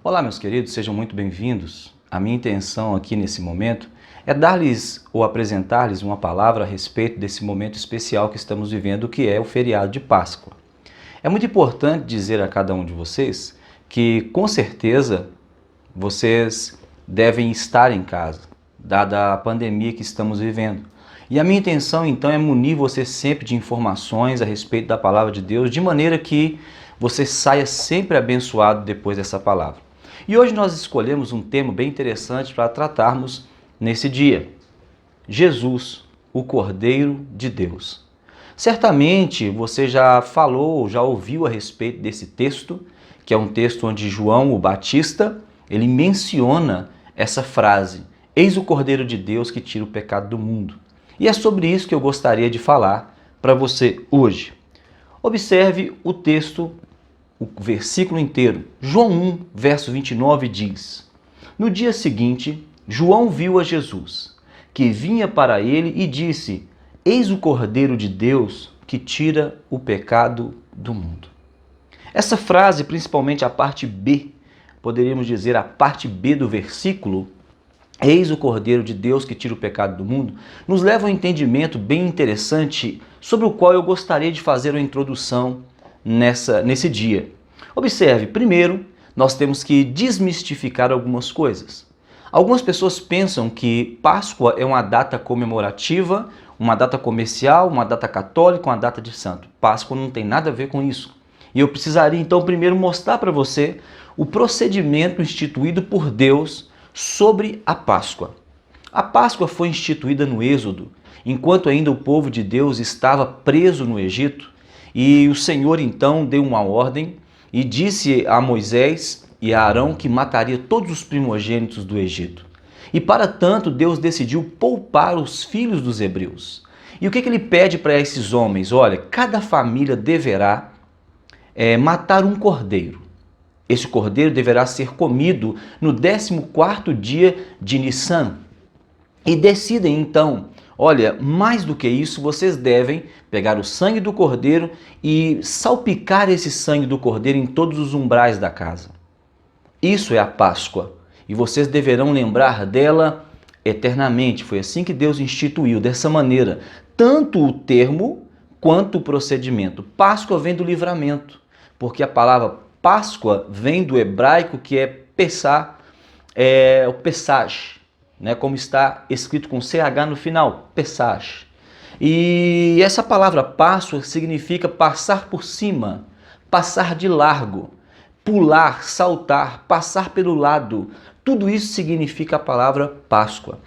Olá, meus queridos, sejam muito bem-vindos. A minha intenção aqui nesse momento é dar-lhes ou apresentar-lhes uma palavra a respeito desse momento especial que estamos vivendo, que é o feriado de Páscoa. É muito importante dizer a cada um de vocês que, com certeza, vocês devem estar em casa, dada a pandemia que estamos vivendo. E a minha intenção, então, é munir você sempre de informações a respeito da palavra de Deus, de maneira que você saia sempre abençoado depois dessa palavra. E hoje nós escolhemos um tema bem interessante para tratarmos nesse dia. Jesus, o Cordeiro de Deus. Certamente você já falou, já ouviu a respeito desse texto, que é um texto onde João, o Batista, ele menciona essa frase: eis o Cordeiro de Deus que tira o pecado do mundo. E é sobre isso que eu gostaria de falar para você hoje. Observe o texto, o versículo inteiro. João 1, verso 29 diz: no dia seguinte, João viu a Jesus, que vinha para ele e disse: eis o Cordeiro de Deus que tira o pecado do mundo. Essa frase, principalmente a parte B, poderíamos dizer a parte B do versículo, eis o Cordeiro de Deus que tira o pecado do mundo, nos leva a um entendimento bem interessante sobre o qual eu gostaria de fazer uma introdução nesse dia. Observe, primeiro, nós temos que desmistificar algumas coisas. Algumas pessoas pensam que Páscoa é uma data comemorativa, uma data comercial, uma data católica, uma data de santo. Páscoa não tem nada a ver com isso. E eu precisaria então primeiro mostrar para você o procedimento instituído por Deus sobre a Páscoa. A Páscoa foi instituída no Êxodo, enquanto ainda o povo de Deus estava preso no Egito, e o Senhor então deu uma ordem e disse a Moisés e a Arão que mataria todos os primogênitos do Egito. E para tanto, Deus decidiu poupar os filhos dos hebreus. E o que ele pede para esses homens? Olha, cada família deverá matar um cordeiro. Esse cordeiro deverá ser comido no 14º dia de Nissan. E decidem então, olha, mais do que isso, vocês devem pegar o sangue do cordeiro e salpicar esse sangue do cordeiro em todos os umbrais da casa. Isso é a Páscoa. E vocês deverão lembrar dela eternamente. Foi assim que Deus instituiu, dessa maneira, tanto o termo quanto o procedimento. Páscoa vem do livramento, porque a palavra Páscoa vem do hebraico que é Pessah, o Pesach, né? Como está escrito com CH no final, Pesach. E essa palavra Páscoa significa passar por cima, passar de largo, pular, saltar, passar pelo lado. Tudo isso significa a palavra Páscoa.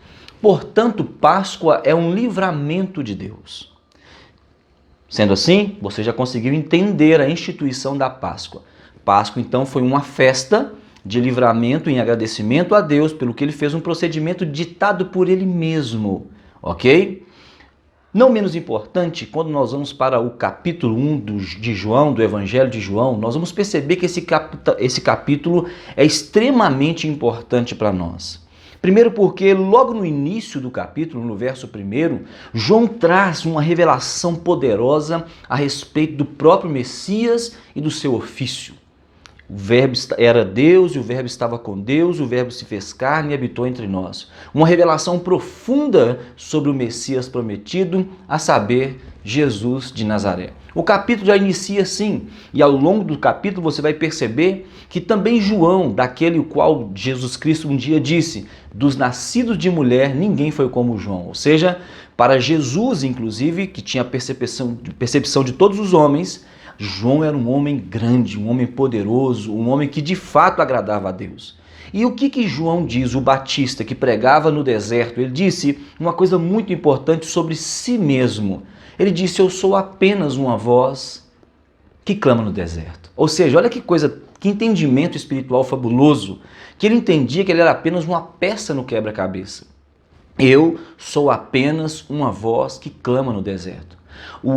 Portanto, Páscoa é um livramento de Deus. Sendo assim, você já conseguiu entender a instituição da Páscoa. Páscoa, então, foi uma festa de livramento em agradecimento a Deus pelo que ele fez, um procedimento ditado por ele mesmo, ok? Não menos importante, quando nós vamos para o capítulo 1 de João, do Evangelho de João, nós vamos perceber que esse capítulo é extremamente importante para nós. Primeiro porque logo no início do capítulo, no verso 1, João traz uma revelação poderosa a respeito do próprio Messias e do seu ofício. O Verbo era Deus e o Verbo estava com Deus, o Verbo se fez carne e habitou entre nós. Uma revelação profunda sobre o Messias prometido, a saber, Jesus de Nazaré. O capítulo já inicia assim, e ao longo do capítulo você vai perceber que também João, daquele o qual Jesus Cristo um dia disse, dos nascidos de mulher ninguém foi como João. Ou seja, para Jesus, inclusive, que tinha percepção de todos os homens, João era um homem grande, um homem poderoso, um homem que de fato agradava a Deus. E o que João diz, o Batista, que pregava no deserto? Ele disse uma coisa muito importante sobre si mesmo. Ele disse: eu sou apenas uma voz que clama no deserto. Ou seja, olha que coisa, que entendimento espiritual fabuloso, que ele entendia que ele era apenas uma peça no quebra-cabeça. Eu sou apenas uma voz que clama no deserto.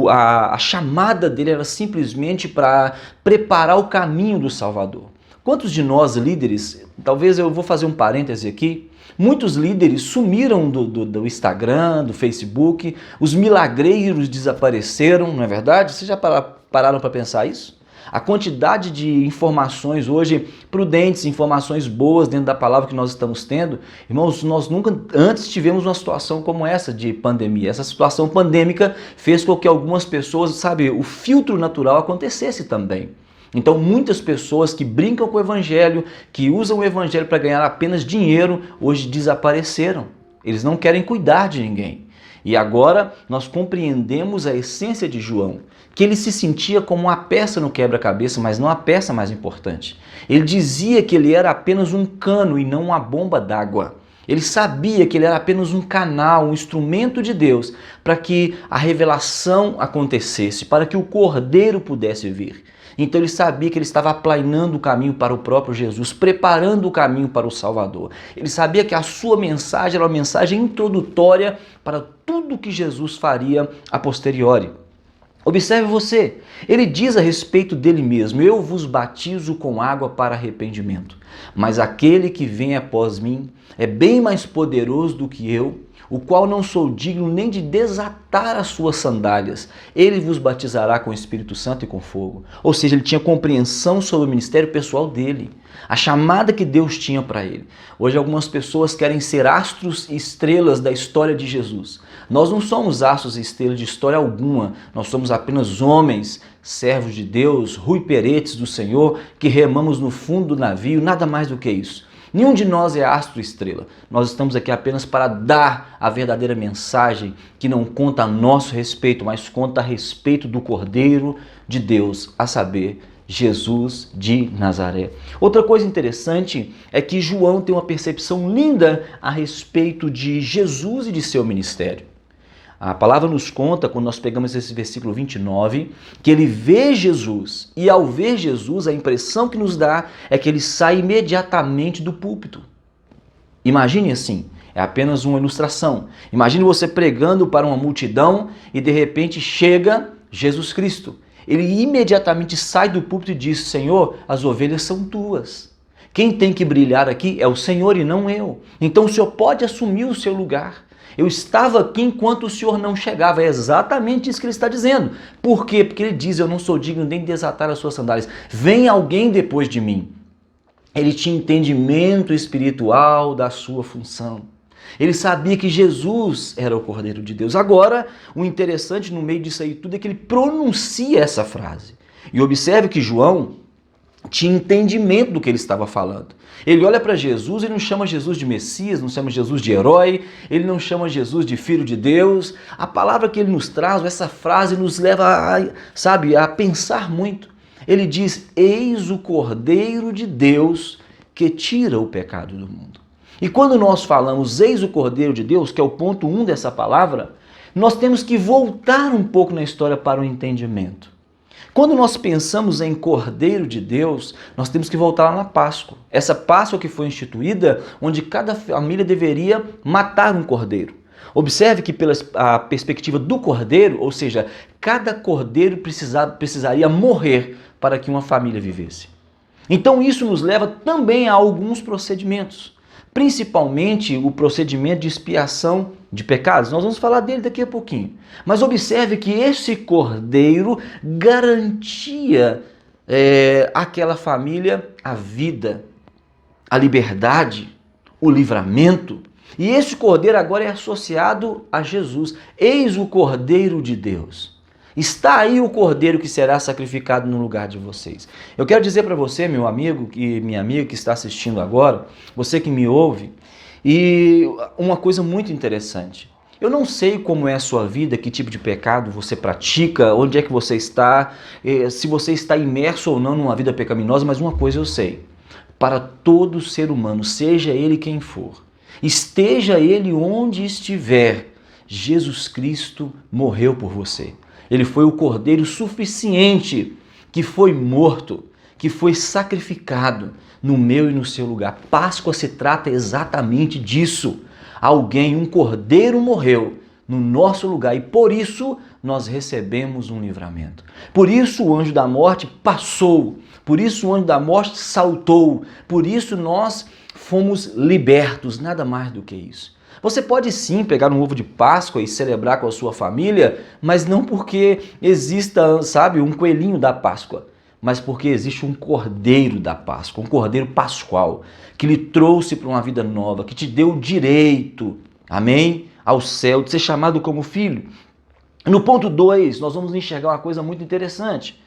A chamada dele era simplesmente para preparar o caminho do Salvador. Quantos de nós líderes, talvez eu vou fazer um parêntese aqui, muitos líderes sumiram do Instagram, do Facebook, os milagreiros desapareceram, não é verdade? Vocês já pararam para pensar isso? A quantidade de informações hoje prudentes, informações boas dentro da palavra que nós estamos tendo, irmãos, nós nunca antes tivemos uma situação como essa de pandemia. Essa situação pandêmica fez com que algumas pessoas, sabe, o filtro natural acontecesse também. Então muitas pessoas que brincam com o evangelho, que usam o evangelho para ganhar apenas dinheiro, hoje desapareceram. Eles não querem cuidar de ninguém. E agora nós compreendemos a essência de João, que ele se sentia como uma peça no quebra-cabeça, mas não a peça mais importante. Ele dizia que ele era apenas um cano e não uma bomba d'água. Ele sabia que ele era apenas um canal, um instrumento de Deus para que a revelação acontecesse, para que o Cordeiro pudesse vir. Então ele sabia que ele estava aplainando o caminho para o próprio Jesus, preparando o caminho para o Salvador. Ele sabia que a sua mensagem era uma mensagem introdutória para tudo que Jesus faria a posteriori. Observe você, ele diz a respeito dele mesmo: eu vos batizo com água para arrependimento, mas aquele que vem após mim é bem mais poderoso do que eu, o qual não sou digno nem de desatar as suas sandálias. Ele vos batizará com o Espírito Santo e com fogo. Ou seja, ele tinha compreensão sobre o ministério pessoal dele, a chamada que Deus tinha para ele. Hoje algumas pessoas querem ser astros e estrelas da história de Jesus. Nós não somos astros e estrelas de história alguma, nós somos apenas homens, servos de Deus, ruiperetes do Senhor, que remamos no fundo do navio, nada mais do que isso. Nenhum de nós é astro e estrela. Nós estamos aqui apenas para dar a verdadeira mensagem que não conta a nosso respeito, mas conta a respeito do Cordeiro de Deus, a saber, Jesus de Nazaré. Outra coisa interessante é que João tem uma percepção linda a respeito de Jesus e de seu ministério. A palavra nos conta, quando nós pegamos esse versículo 29, que ele vê Jesus, e ao ver Jesus, a impressão que nos dá é que ele sai imediatamente do púlpito. Imagine assim, é apenas uma ilustração. Imagine você pregando para uma multidão e de repente chega Jesus Cristo. Ele imediatamente sai do púlpito e diz: Senhor, as ovelhas são tuas. Quem tem que brilhar aqui é o Senhor e não eu. Então o Senhor pode assumir o seu lugar. Eu estava aqui enquanto o Senhor não chegava. É exatamente isso que ele está dizendo. Por quê? Porque ele diz: eu não sou digno nem de desatar as suas sandálias. Vem alguém depois de mim. Ele tinha entendimento espiritual da sua função. Ele sabia que Jesus era o Cordeiro de Deus. Agora, o interessante no meio disso aí tudo é que ele pronuncia essa frase. E observe que João tinha entendimento do que ele estava falando. Ele olha para Jesus, ele não chama Jesus de Messias, não chama Jesus de herói, ele não chama Jesus de filho de Deus. A palavra que ele nos traz, essa frase, nos leva a pensar muito. Ele diz: eis o Cordeiro de Deus que tira o pecado do mundo. E quando nós falamos eis o Cordeiro de Deus, que é o ponto 1 dessa palavra, nós temos que voltar um pouco na história para o entendimento. Quando nós pensamos em Cordeiro de Deus, nós temos que voltar lá na Páscoa. Essa Páscoa que foi instituída, onde cada família deveria matar um cordeiro. Observe que pela a perspectiva do cordeiro, ou seja, cada cordeiro precisaria morrer para que uma família vivesse. Então isso nos leva também a alguns procedimentos. Principalmente o procedimento de expiação de pecados. Nós vamos falar dele daqui a pouquinho. Mas observe que esse cordeiro garantia àquela família a vida, a liberdade, o livramento. E esse cordeiro agora é associado a Jesus. Eis o Cordeiro de Deus. Está aí o cordeiro que será sacrificado no lugar de vocês. Eu quero dizer para você, meu amigo e minha amiga que está assistindo agora, você que me ouve, e uma coisa muito interessante. Eu não sei como é a sua vida, que tipo de pecado você pratica, onde é que você está, se você está imerso ou não numa vida pecaminosa, mas uma coisa eu sei. Para todo ser humano, seja ele quem for, esteja ele onde estiver, Jesus Cristo morreu por você. Ele foi o cordeiro suficiente que foi morto, que foi sacrificado no meu e no seu lugar. Páscoa se trata exatamente disso. Alguém, um cordeiro morreu no nosso lugar e por isso nós recebemos um livramento. Por isso o anjo da morte passou, por isso o anjo da morte saltou, por isso nós fomos libertos, nada mais do que isso. Você pode sim pegar um ovo de Páscoa e celebrar com a sua família, mas não porque exista, sabe, um coelhinho da Páscoa. mas porque existe um cordeiro da Páscoa, um cordeiro pascual, que lhe trouxe para uma vida nova, que te deu o direito, amém, ao céu, de ser chamado como filho. No ponto 2, nós vamos enxergar uma coisa muito interessante.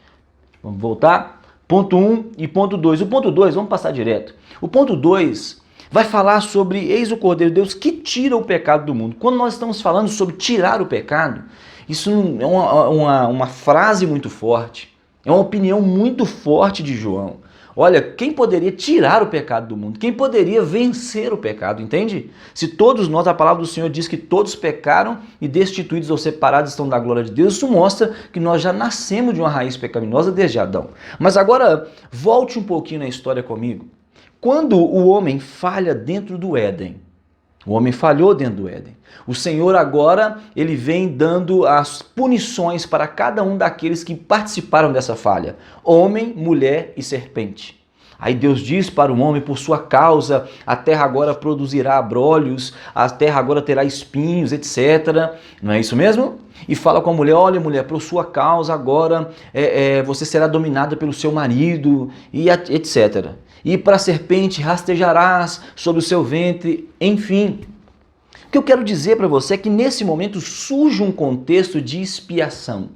Vamos voltar? Ponto 1 e ponto 2. O ponto 2, vamos passar direto. O ponto 2 vai falar sobre eis o Cordeiro de Deus que tira o pecado do mundo. Quando nós estamos falando sobre tirar o pecado, isso é uma frase muito forte. É uma opinião muito forte de João. Olha, quem poderia tirar o pecado do mundo? Quem poderia vencer o pecado, entende? Se todos nós, a palavra do Senhor diz que todos pecaram e destituídos ou separados estão da glória de Deus, isso mostra que nós já nascemos de uma raiz pecaminosa desde Adão. Mas agora, volte um pouquinho na história comigo. Quando o homem falha dentro do Éden, o homem falhou dentro do Éden. O Senhor agora, ele vem dando as punições para cada um daqueles que participaram dessa falha. Homem, mulher e serpente. Aí Deus diz para o homem, por sua causa, a terra agora produzirá abrolhos, a terra agora terá espinhos, etc. Não é isso mesmo? E fala com a mulher, olha mulher, por sua causa agora você será dominada pelo seu marido, e etc. E para a serpente rastejarás sobre o seu ventre, enfim. O que eu quero dizer para você é que nesse momento surge um contexto de expiação.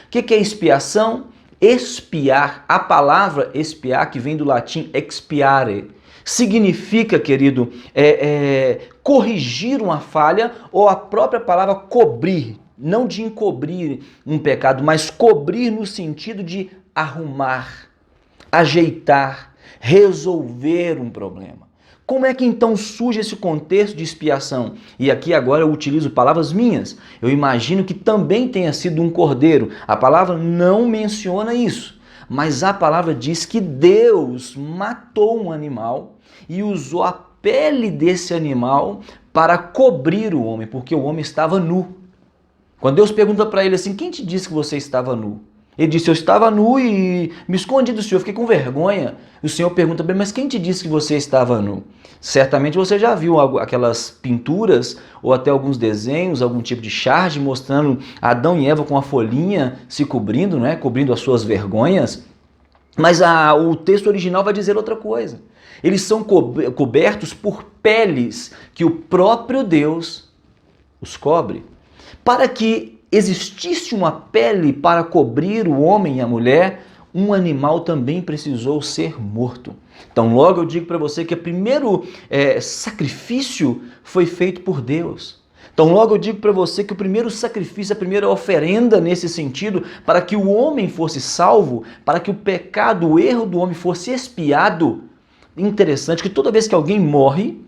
O que é expiação? Expiar. A palavra expiar, que vem do latim expiare, significa, querido, corrigir uma falha, ou a própria palavra cobrir, não de encobrir um pecado, mas cobrir no sentido de arrumar, ajeitar, resolver um problema. Como é que então surge esse contexto de expiação? E aqui agora eu utilizo palavras minhas. Eu imagino que também tenha sido um cordeiro. A palavra não menciona isso, mas a palavra diz que Deus matou um animal e usou a pele desse animal para cobrir o homem, porque o homem estava nu. Quando Deus pergunta para ele assim, quem te disse que você estava nu? Ele disse, eu estava nu e me escondi do Senhor, fiquei com vergonha. E o Senhor pergunta, bem, mas quem te disse que você estava nu? Certamente você já viu aquelas pinturas ou até alguns desenhos, algum tipo de charge mostrando Adão e Eva com a folhinha se cobrindo, né? Cobrindo as suas vergonhas. Mas o texto original vai dizer outra coisa. Eles são cobertos por peles que o próprio Deus os cobre. Para que existisse uma pele para cobrir o homem e a mulher, um animal também precisou ser morto. Então logo eu digo para você que o primeiro sacrifício foi feito por Deus. Então logo eu digo para você que o primeiro sacrifício, a primeira oferenda nesse sentido, para que o homem fosse salvo, para que o pecado, o erro do homem fosse expiado. Interessante que toda vez que alguém morre,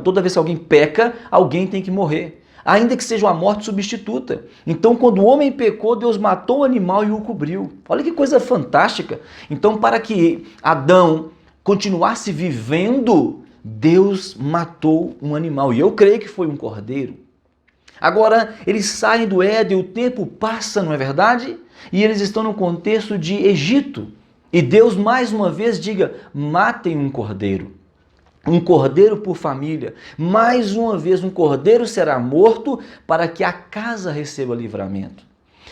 toda vez que alguém peca, alguém tem que morrer. Ainda que seja uma morte substituta. Então, quando o homem pecou, Deus matou o animal e o cobriu. Olha que coisa fantástica. Então, para que Adão continuasse vivendo, Deus matou um animal. E eu creio que foi um cordeiro. Agora, eles saem do Éden, o tempo passa, não é verdade? E eles estão no contexto de Egito. E Deus, mais uma vez, diga, matem um cordeiro. Um cordeiro por família. Mais uma vez, um cordeiro será morto para que a casa receba livramento.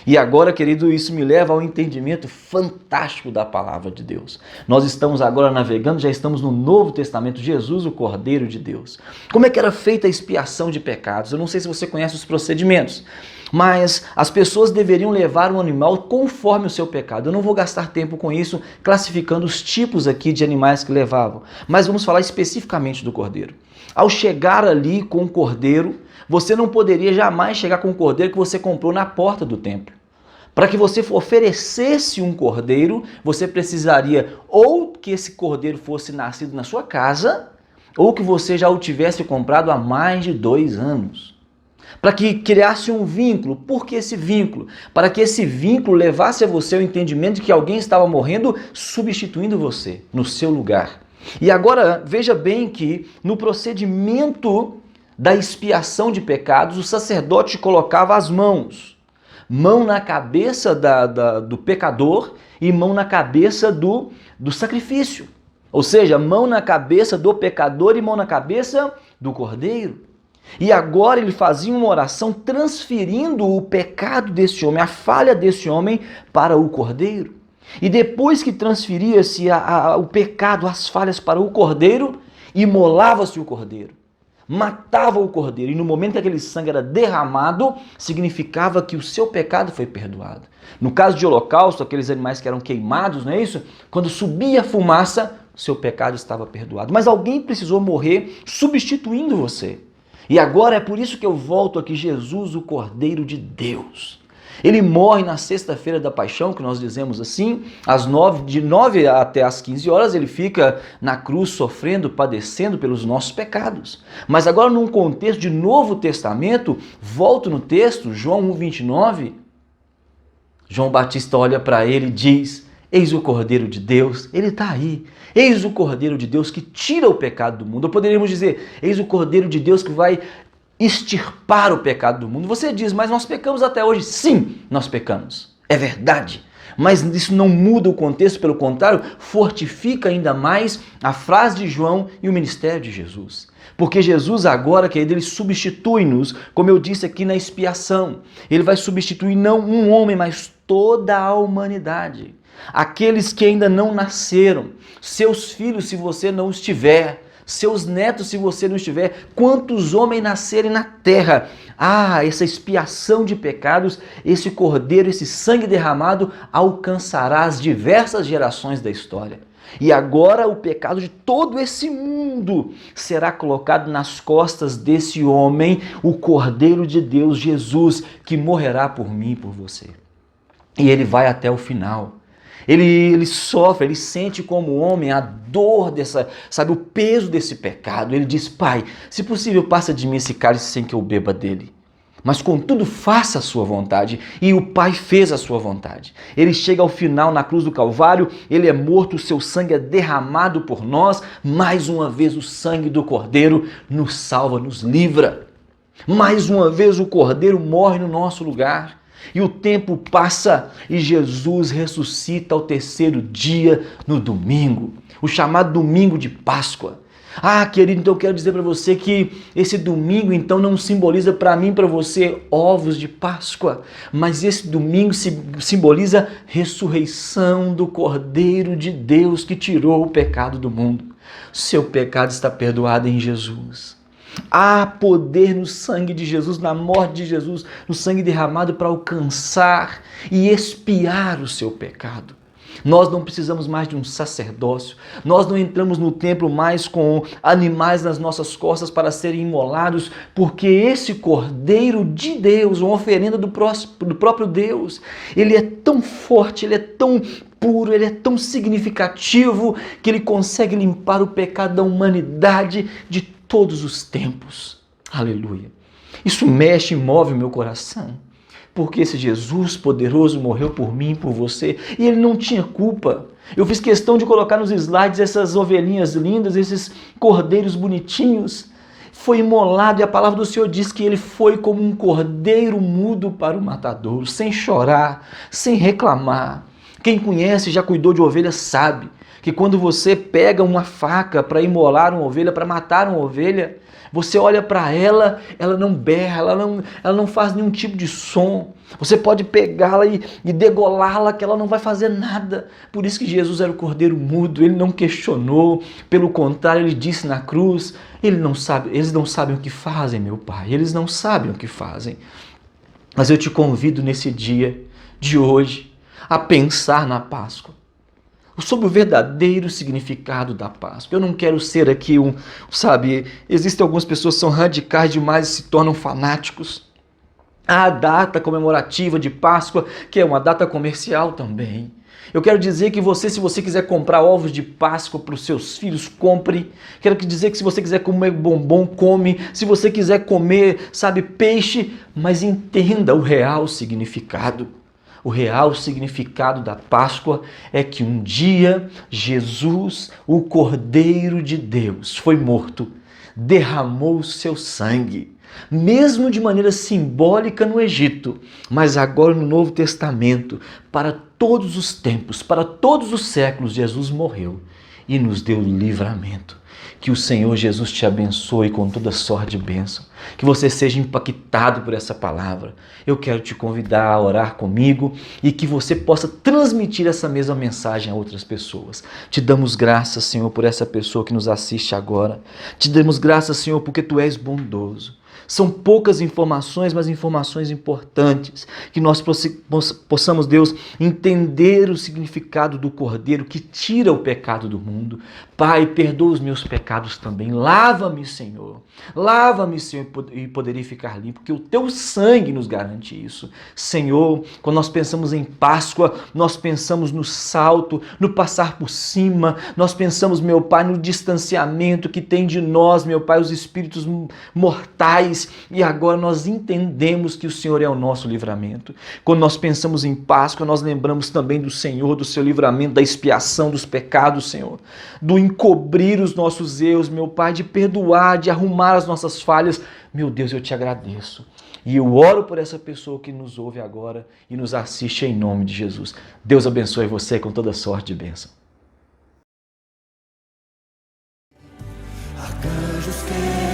E agora, querido, isso me leva ao entendimento fantástico da palavra de Deus. Nós estamos agora navegando, já estamos no Novo Testamento, Jesus, o Cordeiro de Deus. Como é que era feita a expiação de pecados? Eu não sei se você conhece os procedimentos, mas as pessoas deveriam levar um animal conforme o seu pecado. Eu não vou gastar tempo com isso, classificando os tipos aqui de animais que levavam, mas vamos falar especificamente do cordeiro. Ao chegar ali com o cordeiro, você não poderia jamais chegar com o cordeiro que você comprou na porta do templo. Para que você oferecesse um cordeiro, você precisaria ou que esse cordeiro fosse nascido na sua casa, ou que você já o tivesse comprado há mais de 2 anos. Para que criasse um vínculo. Por que esse vínculo? Para que esse vínculo levasse a você o entendimento de que alguém estava morrendo, substituindo você no seu lugar. E agora, veja bem que no procedimento da expiação de pecados, o sacerdote colocava as mãos. Mão na cabeça do pecador e mão na cabeça do sacrifício. Ou seja, mão na cabeça do pecador e mão na cabeça do cordeiro. E agora ele fazia uma oração transferindo o pecado desse homem, a falha desse homem para o cordeiro. E depois que transferia-se o pecado, as falhas para o cordeiro, imolava-se o cordeiro, matava o cordeiro. E no momento que aquele sangue era derramado, significava que o seu pecado foi perdoado. No caso de holocausto, aqueles animais que eram queimados, não é isso? Quando subia a fumaça, o seu pecado estava perdoado. Mas alguém precisou morrer substituindo você. E agora é por isso que eu volto aqui, Jesus, o Cordeiro de Deus. Ele morre na sexta-feira da paixão, que nós dizemos assim, de 9 até as 15 horas, ele fica na cruz sofrendo, padecendo pelos nossos pecados. Mas agora num contexto de Novo Testamento, volto no texto, João 1,29, João Batista olha para ele e diz: eis o Cordeiro de Deus, ele está aí. Eis o Cordeiro de Deus que tira o pecado do mundo. Ou poderíamos dizer, eis o Cordeiro de Deus que vai extirpar o pecado do mundo. Você diz, mas nós pecamos até hoje. Sim, nós pecamos. É verdade. Mas isso não muda o contexto, pelo contrário, fortifica ainda mais a frase de João e o ministério de Jesus. Porque Jesus agora, querido, ele substitui-nos, como eu disse aqui na expiação. Ele vai substituir não um homem, mas toda a humanidade. Aqueles que ainda não nasceram, seus filhos se você não os tiver, seus netos se você não estiver, quantos homens nascerem na terra. Essa expiação de pecados, esse cordeiro, esse sangue derramado alcançará as diversas gerações da história. E agora o pecado de todo esse mundo será colocado nas costas desse homem, o Cordeiro de Deus, Jesus, que morrerá por mim e por você. E ele vai até o final. Ele sofre, ele sente como homem a dor o peso desse pecado. Ele diz: Pai, se possível, passa de mim esse cálice sem que eu beba dele. Mas contudo, faça a sua vontade. E o Pai fez a sua vontade. Ele chega ao final na cruz do Calvário, ele é morto, o seu sangue é derramado por nós. Mais uma vez o sangue do Cordeiro nos salva, nos livra. Mais uma vez o Cordeiro morre no nosso lugar. E o tempo passa e Jesus ressuscita ao terceiro dia, no domingo, o chamado domingo de Páscoa. Querido, então eu quero dizer para você que esse domingo então não simboliza para mim e para você ovos de Páscoa, mas esse domingo simboliza ressurreição do Cordeiro de Deus que tirou o pecado do mundo. Seu pecado está perdoado em Jesus. Há poder no sangue de Jesus, na morte de Jesus, no sangue derramado para alcançar e expiar o seu pecado. Nós não precisamos mais de um sacerdócio, nós não entramos no templo mais com animais nas nossas costas para serem imolados, porque esse Cordeiro de Deus, uma oferenda do próprio Deus, ele é tão forte, ele é tão puro, ele é tão significativo que ele consegue limpar o pecado da humanidade de todos os tempos. Aleluia. Isso mexe e move o meu coração, porque esse Jesus poderoso morreu por mim e por você, e ele não tinha culpa. Eu fiz questão de colocar nos slides essas ovelhinhas lindas, esses cordeiros bonitinhos. Foi imolado e a palavra do Senhor diz que ele foi como um cordeiro mudo para o matadouro, sem chorar, sem reclamar. Quem conhece, já cuidou de ovelha, sabe que quando você pega uma faca para imolar uma ovelha, para matar uma ovelha, você olha para ela, ela não berra, ela não faz nenhum tipo de som. Você pode pegá-la e degolá-la, que ela não vai fazer nada. Por isso que Jesus era o cordeiro mudo, ele não questionou, pelo contrário, ele disse na cruz: eles não sabem o que fazem, meu Pai, eles não sabem o que fazem. Mas eu te convido nesse dia de hoje a pensar na Páscoa, sobre o verdadeiro significado da Páscoa. Eu não quero ser aqui existem algumas pessoas que são radicais demais e se tornam fanáticos. Há a data comemorativa de Páscoa, que é uma data comercial também. Eu quero dizer que se você quiser comprar ovos de Páscoa para os seus filhos, compre. Quero dizer que se você quiser comer bombom, come. Se você quiser comer, peixe, mas entenda o real significado. O real significado da Páscoa é que um dia Jesus, o Cordeiro de Deus, foi morto, derramou o seu sangue, mesmo de maneira simbólica no Egito, mas agora no Novo Testamento, para todos os tempos, para todos os séculos, Jesus morreu e nos deu livramento. Que o Senhor Jesus te abençoe com toda sorte de bênção. Que você seja impactado por essa palavra. Eu quero te convidar a orar comigo e que você possa transmitir essa mesma mensagem a outras pessoas. Te damos graças, Senhor, por essa pessoa que nos assiste agora. Te damos graças, Senhor, porque Tu és bondoso. São poucas informações, mas informações importantes. Que nós possamos, Deus, entender o significado do Cordeiro que tira o pecado do mundo. Pai, perdoa os meus pecados também. Lava-me, Senhor. Lava-me, Senhor, e poderei ficar limpo, porque o Teu sangue nos garante isso. Senhor, quando nós pensamos em Páscoa, nós pensamos no salto, no passar por cima. Nós pensamos, meu Pai, no distanciamento que tem de nós, meu Pai, os espíritos mortais. E agora nós entendemos que o Senhor é o nosso livramento. Quando nós pensamos em Páscoa, nós lembramos também do Senhor, do Seu livramento, da expiação dos pecados, Senhor. Do encobrir os nossos erros, meu Pai, de perdoar, de arrumar as nossas falhas. Meu Deus, eu te agradeço. E eu oro por essa pessoa que nos ouve agora e nos assiste em nome de Jesus. Deus abençoe você com toda sorte de bênção. Arcanjos que